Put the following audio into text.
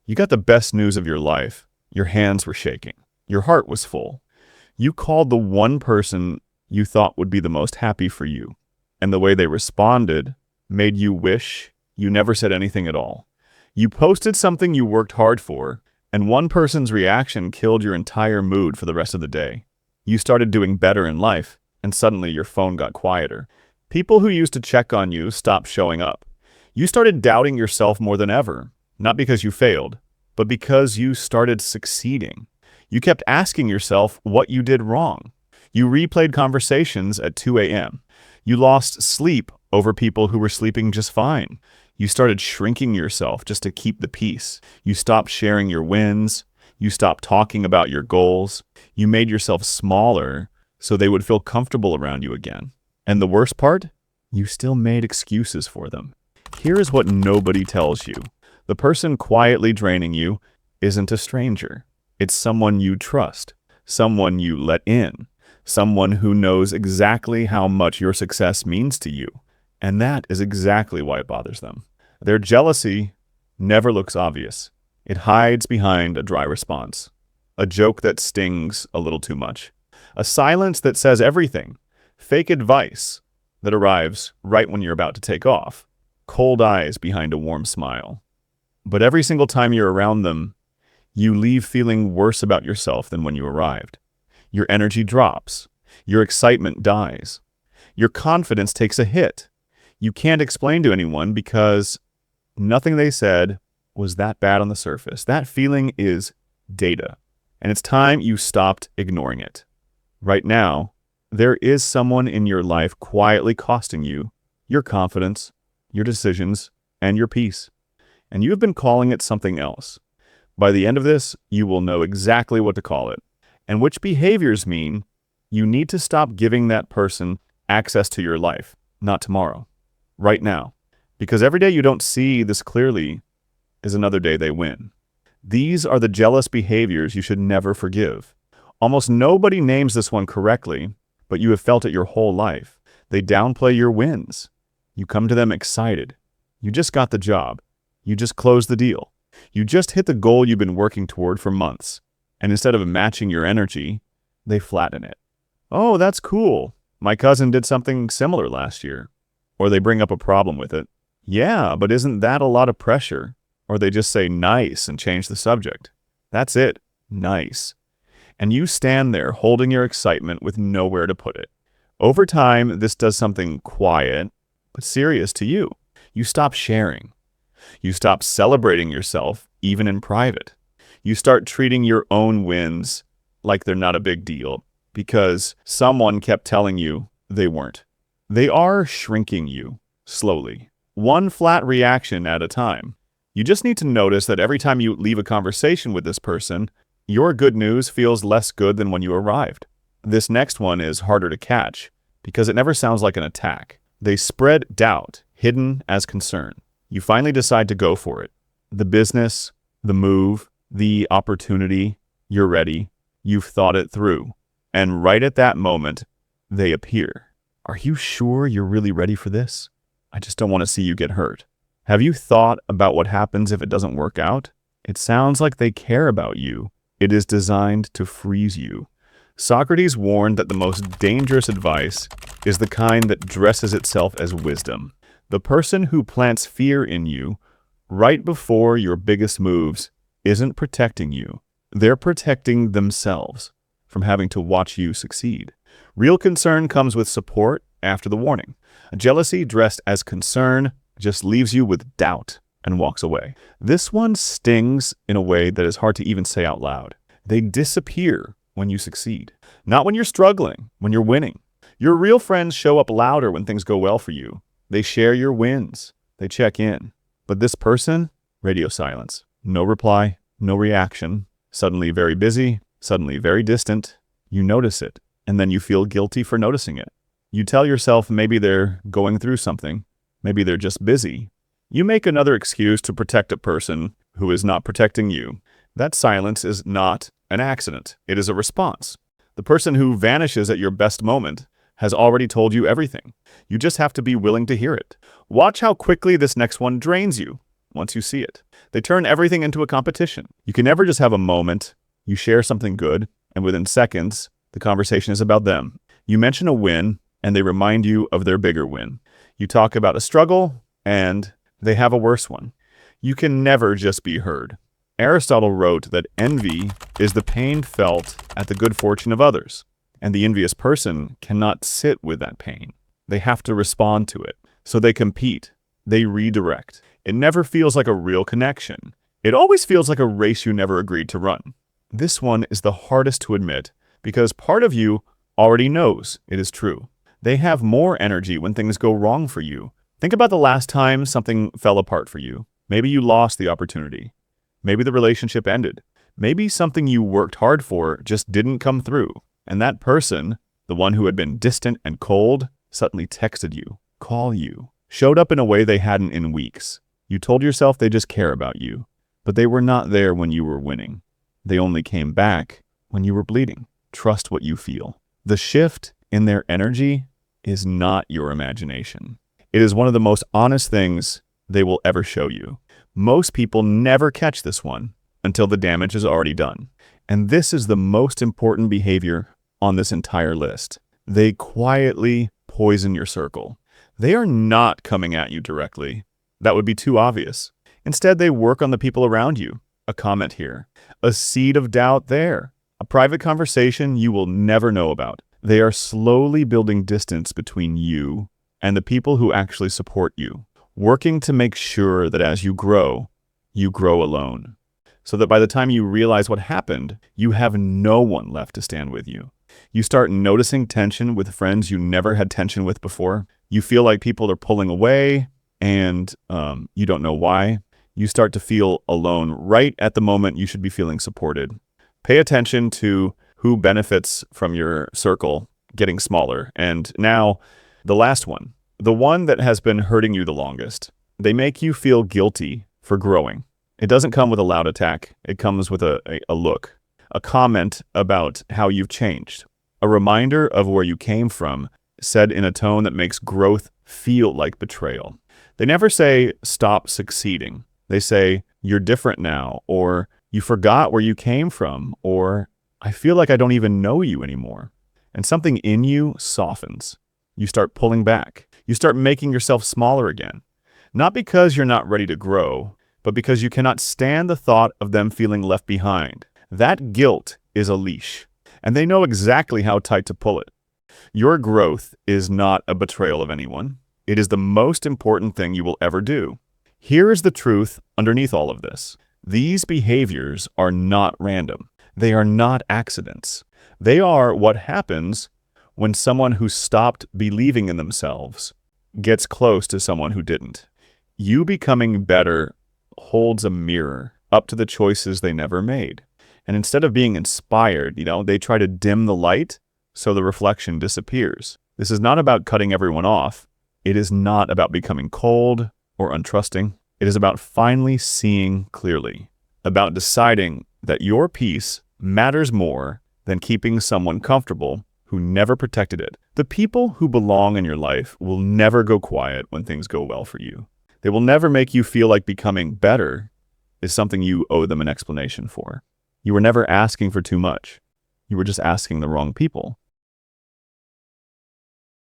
You got the best news of your life. Your hands were shaking. Your heart was full. You called the one person you thought would be the most happy for you, and the way they responded made you wish you never said anything at all. You posted something you worked hard for, and one person's reaction killed your entire mood for the rest of the day. You started doing better in life, and suddenly your phone got quieter. People who used to check on you stopped showing up. You started doubting yourself more than ever, not because you failed, but because you started succeeding. You kept asking yourself what you did wrong. You replayed conversations at 2 a.m. You lost sleep over people who were sleeping just fine. You started shrinking yourself just to keep the peace. You stopped sharing your wins. You stopped talking about your goals. You made yourself smaller so they would feel comfortable around you again. And the worst part? You still made excuses for them. Here is what nobody tells you. The person quietly draining you isn't a stranger. It's someone you trust, someone you let in, someone who knows exactly how much your success means to you. And that is exactly why it bothers them. Their jealousy never looks obvious. It hides behind a dry response, a joke that stings a little too much, a silence that says everything, fake advice that arrives right when you're about to take off, cold eyes behind a warm smile. But every single time you're around them, you leave feeling worse about yourself than when you arrived. Your energy drops. Your excitement dies. Your confidence takes a hit. You can't explain to anyone because nothing they said was that bad on the surface. That feeling is data, and it's time you stopped ignoring it. Right now, there is someone in your life quietly costing you your confidence, your decisions, and your peace. And you have been calling it something else. By the end of this, you will know exactly what to call it, and which behaviors mean you need to stop giving that person access to your life, not tomorrow, right now. Because every day you don't see this clearly is another day they win. These are the jealous behaviors you should never forgive. Almost nobody names this one correctly, but you have felt it your whole life. They downplay your wins. You come to them excited. You just got the job. You just closed the deal. You just hit the goal you've been working toward for months. And instead of matching your energy, they flatten it. Oh, that's cool. My cousin did something similar last year. Or they bring up a problem with it. Yeah, but isn't that a lot of pressure? Or they just say nice and change the subject. That's it. Nice. And you stand there holding your excitement with nowhere to put it. Over time, this does something quiet, but serious to you. You stop sharing. You stop celebrating yourself, even in private. You start treating your own wins like they're not a big deal because someone kept telling you they weren't. They are shrinking you, slowly, one flat reaction at a time. You just need to notice that every time you leave a conversation with this person, your good news feels less good than when you arrived. This next one is harder to catch because it never sounds like an attack. They spread doubt, hidden as concern. You finally decide to go for it. The business, the move, the opportunity, you're ready. You've thought it through. And right at that moment, they appear. Are you sure you're really ready for this? I just don't want to see you get hurt. Have you thought about what happens if it doesn't work out? It sounds like they care about you. It is designed to freeze you. Socrates warned that the most dangerous advice is the kind that dresses itself as wisdom. The person who plants fear in you right before your biggest moves isn't protecting you. They're protecting themselves from having to watch you succeed. Real concern comes with support after the warning. Jealousy dressed as concern just leaves you with doubt and walks away. This one stings in a way that is hard to even say out loud. They disappear when you succeed, not when you're struggling, when you're winning. Your real friends show up louder when things go well for you. They share your wins. They check in. But this person, radio silence. No reply, no reaction. Suddenly very busy, suddenly very distant. You notice it, and then you feel guilty for noticing it. You tell yourself maybe they're going through something. Maybe they're just busy. You make another excuse to protect a person who is not protecting you. That silence is not an accident. It is a response. The person who vanishes at your best moment has already told you everything. You just have to be willing to hear it. Watch how quickly this next one drains you. once you see it. They turn everything into a competition. You can never just have a moment. You share something good, and within seconds, the conversation is about them. You mention a win, and they remind you of their bigger win. You talk about a struggle, and they have a worse one. You can never just be heard. Aristotle wrote that envy is the pain felt at the good fortune of others, and the envious person cannot sit with that pain. They have to respond to it. So they compete. They redirect. It never feels like a real connection. It always feels like a race you never agreed to run. This one is the hardest to admit because part of you already knows it is true. They have more energy when things go wrong for you. Think about the last time something fell apart for you. Maybe you lost the opportunity. Maybe the relationship ended. Maybe something you worked hard for just didn't come through. And that person, the one who had been distant and cold, suddenly texted you, called you, showed up in a way they hadn't in weeks. You told yourself they just care about you, but they were not there when you were winning. They only came back when you were bleeding. Trust what you feel. The shift in their energy is not your imagination. It is one of the most honest things they will ever show you. Most people never catch this one until the damage is already done. And this is the most important behavior on this entire list. They quietly poison your circle. They are not coming at you directly. That would be too obvious. Instead, they work on the people around you. A comment here, a seed of doubt there, a private conversation you will never know about. They are slowly building distance between you and the people who actually support you, working to make sure that as you grow alone, so that by the time you realize what happened, you have no one left to stand with you. You start noticing tension with friends you never had tension with before. You feel like people are pulling away and you don't know why. You start to feel alone right at the moment you should be feeling supported. Pay attention to who benefits from your circle getting smaller. And now, the last one, the one that has been hurting you the longest. They make you feel guilty for growing. It doesn't come with a loud attack. It comes with a look, a comment about how you've changed, a reminder of where you came from, said in a tone that makes growth feel like betrayal. They never say, stop succeeding. They say, you're different now, or you forgot where you came from, or I feel like I don't even know you anymore. And something in you softens. You start pulling back. You start making yourself smaller again. Not because you're not ready to grow, but because you cannot stand the thought of them feeling left behind. That guilt is a leash, and they know exactly how tight to pull it. Your growth is not a betrayal of anyone. It is the most important thing you will ever do. Here is the truth underneath all of this. These behaviors are not random. They are not accidents. They are what happens when someone who stopped believing in themselves gets close to someone who didn't. You becoming better holds a mirror up to the choices they never made. And instead of being inspired, they try to dim the light so the reflection disappears. This is not about cutting everyone off. It is not about becoming cold or untrusting. It is about finally seeing clearly, about deciding that your peace matters more than keeping someone comfortable who never protected it. The people who belong in your life will never go quiet when things go well for you. They will never make you feel like becoming better is something you owe them an explanation for. You were never asking for too much. You were just asking the wrong people.